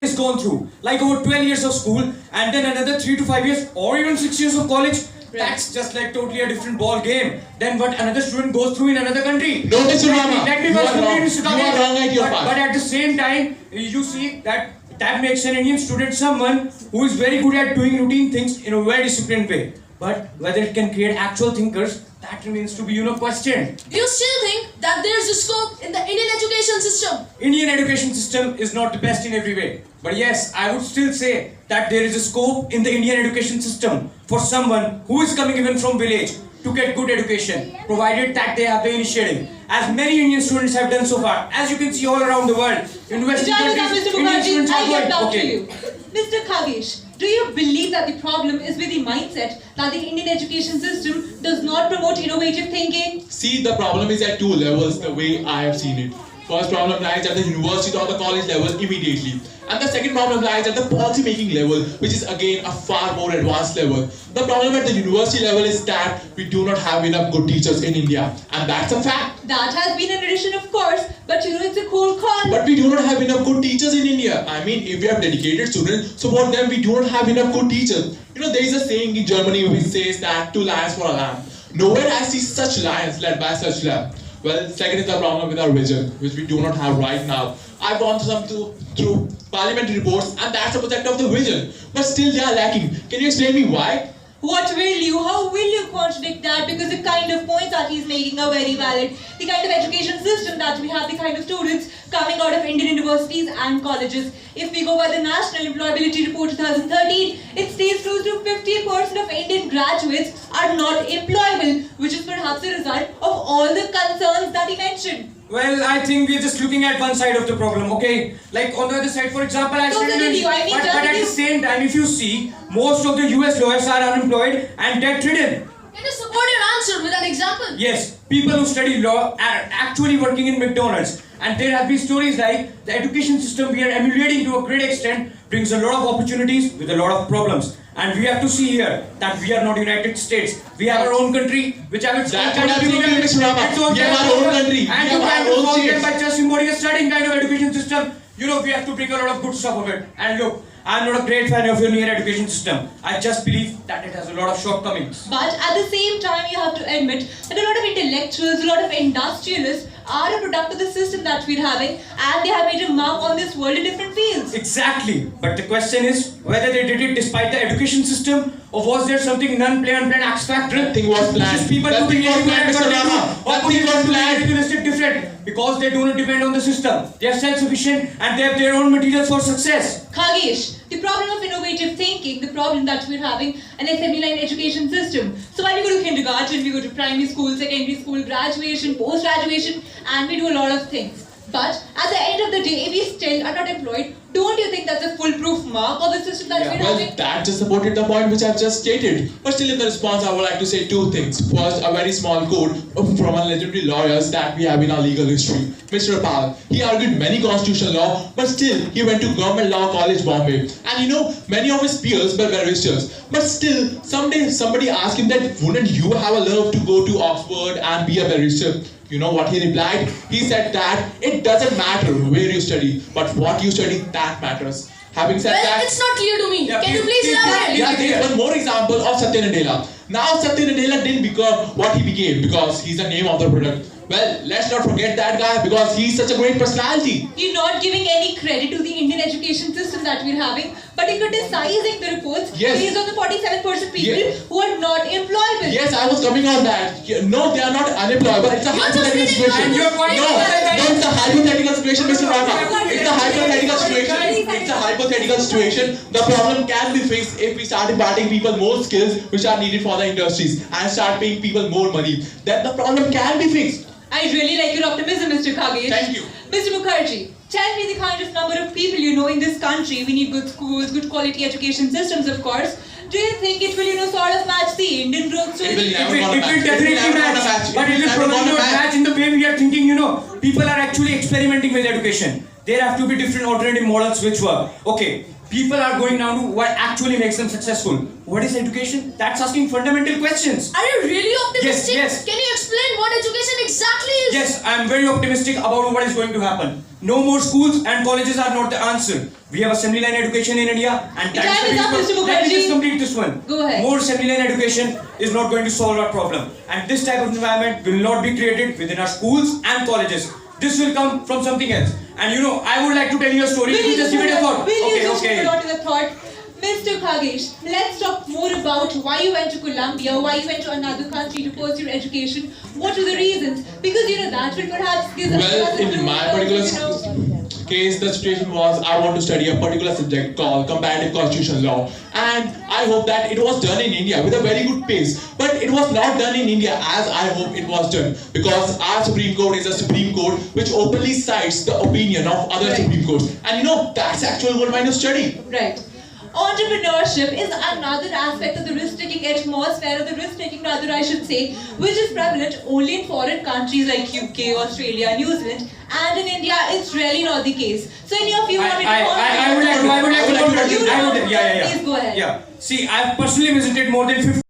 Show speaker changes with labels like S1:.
S1: is gone through, like over 12 years of school and then another 3 to 5 years or even 6 years of college. That's just like totally a different ball game than what another student goes through in another country.
S2: No, Mr. Rama,
S1: Let me
S2: you
S1: first
S2: are wrong.
S1: complete, Mr.
S2: You are wrong at your part.
S1: But at the same time, you see that makes an Indian student someone who is very good at doing routine things in a very disciplined way. But whether it can create actual thinkers, that remains to be, questioned.
S3: Do you still think that there is a scope in the Indian education system?
S1: Indian education system is not the best in every way. But yes, I would still say that there is a scope in the Indian education system for someone who is coming even from village to get good education, provided that they have the initiative. As many Indian students have done so far. As you can see all around the world, in Western countries,
S4: Mr.
S1: Indian
S4: Mukherjee,
S1: students are
S4: I get
S1: going.
S4: down to
S1: Okay.
S4: you. Mr. Khagesh, do you believe that the problem is with the mindset that the Indian education system does not promote innovative thinking?
S2: See, the problem is at two levels, the way I have seen it. First problem lies at the university or the college level immediately. And the second problem lies at the policy making level, which is again a far more advanced level. The problem at the university level is that we do not have enough good teachers in India. And that's a fact.
S4: That has been an addition, of course, but it's a cool con.
S2: But we do not have enough good teachers in India. I mean, if we have dedicated students, support them, we do not have enough good teachers. There is a saying in Germany which says that 2 lions for a lamb. Nowhere I see such lions led by such lamb. Well, second is the problem with our vision, which we do not have right now. I've gone through parliamentary reports, and that's the project of the vision. But still they are lacking. Can you explain me why?
S4: How will you contradict that? Because the kind of points that he's making are very valid. The kind of education system that we have, the kind of students coming out of Indian universities and colleges. If we go by the National Employability Report 2013, it states close to 50% of Indian graduates are not employable, which is perhaps a result of all the concerns that he mentioned.
S1: Well, I think we're just looking at one side of the problem, okay? Like on the other side, for example, I
S4: Totally
S1: said,
S4: with you. I mean,
S1: but at the same time, if you see, most of the US lawyers are unemployed and debt-ridden.
S3: Can you support your answer with an example?
S1: Yes, people who study law are actually working in McDonald's. And there have been stories like the education system we are emulating to a great extent brings a lot of opportunities with a lot of problems. And we have to see here that we are not United States. We have our own country, which have its own
S2: That's
S1: kind
S2: what
S1: of
S2: I'm saying, Mr. Rama. We have our own country.
S1: And
S2: We
S1: you
S2: have
S1: can't
S2: our own
S1: forget
S2: states.
S1: by just embodying a studying kind of education system. We have to bring a lot of good stuff of it. And look, I'm not a great fan of your Indian education system. I just believe that it has a lot of shortcomings.
S4: But at the same time, you have to admit that a lot of intellectuals, a lot of industrialists are a product of the system that we're having, and they have made a mark on this world in different fields.
S1: Exactly. But the question is whether they did it despite the education system, or was there something unplanned X factor?
S2: Nothing was planned.
S1: Just people
S2: Nothing
S1: who
S2: was planned, Mr. Rama. Nothing was planned.
S1: Individualistic different because they do not depend on the system. They are self-sufficient and they have their own materials for success.
S4: Khagesh, the problem of innovative thinking, the problem that we're having an assembly line education system. So when we go to kindergarten, we go to primary school, secondary school, graduation, post-graduation, and we do a lot of things. But at the end of the day, if we still are not employed, don't you think that's a foolproof mark of the system that we're
S2: Well,
S4: having?
S2: that just supported the point which I've just stated. But still in the response, I would like to say two things. First, a very small quote from a legendary lawyers that we have in our legal history. Mr. Pal, he argued many constitutional law, but still he went to Government Law College, Bombay. And many of his peers were barristers. But still, someday somebody asked him that, wouldn't you have a love to go to Oxford and be a barrister? You know what he replied? He said that it doesn't matter where you study, but what you study, that matters. Having said
S3: Well,
S2: that,
S3: it's not clear to me.
S1: Yeah,
S3: Can you please elaborate?
S2: yeah, there is one more example of Satya Nadella. Now Satya Nadella didn't become what he became because he's the name of the product. Well, let's not forget that guy because he's such a great personality.
S4: You're not giving any credit to the Indian education system that we're having, but you're criticizing the reports
S2: Yes.
S4: based on the 47% people
S2: Yeah.
S4: who are not employable.
S2: Yes, I was coming on that. No, they are not unemployable. It's a hypothetical situation.
S1: And you're pointing
S2: No,
S1: out that-
S2: no, it's a hypothetical situation, Mr. Rama. It's a hypothetical situation. It's a hypothetical situation. The problem can be fixed if we start imparting people more skills which are needed for the industries and start paying people more money. Then the problem can be fixed.
S4: I really like your optimism, Mr. Khagesh.
S2: Thank you.
S4: Mr. Mukherjee, tell me the kind of number of people you know in this country. We need good schools, good quality education systems, of course. Do you think it will, sort of match the Indian growth story?
S2: It will
S1: It
S2: never
S1: will
S2: gonna match.
S1: definitely
S2: It will never
S1: match.
S2: gonna match.
S1: But it will
S2: never
S1: probably
S2: gonna
S1: not
S2: match.
S1: match in the way we are thinking, People are actually experimenting with education. There have to be different alternative models which work. Okay, people are going down to what actually makes them successful. What is education? That's asking fundamental questions.
S3: Are you really optimistic?
S1: Yes.
S3: Can you explain what education exactly is?
S1: Yes, I am very optimistic about what is going to happen. No more schools and colleges are not the answer. We have assembly line education in India, and
S4: Your time is up, Mr.
S1: Let me
S4: Mukherjee.
S1: just complete this one.
S4: Go ahead.
S1: More assembly line education is not going to solve our problem, and this type of environment will not be created within our schools and colleges. This will come from something else. And you know, I would like to tell you a story.
S4: Will you
S1: just give it a thought.
S4: Will you just
S1: Okay.
S4: hold on to the thought? Mr. Khagesh, let's talk more about why you went to Columbia, why you went to another country to pursue your education. What were the reasons? Because you know that will perhaps give us
S2: Well,
S4: a
S2: in
S4: clue
S2: my
S4: about,
S2: particular case, the situation was I want to study a particular subject called comparative constitutional law, and I hope that it was done in India with a very good pace. But it was not done in India as I hope it was done, because our Supreme Court is a Supreme Court which openly cites the opinion of other
S4: Right.
S2: Supreme Courts, and you know that's actual gold mine of study.
S4: Right. Entrepreneurship is another aspect of the risk-taking atmosphere, or the risk-taking rather I should say, which is prevalent only in foreign countries like UK, Australia, New Zealand, and in India it's really not the case. So any of you want me to
S1: I would like to
S4: You
S1: I would,
S4: know,
S1: yeah.
S4: please go ahead.
S1: Yeah. See, I've personally visited more than 50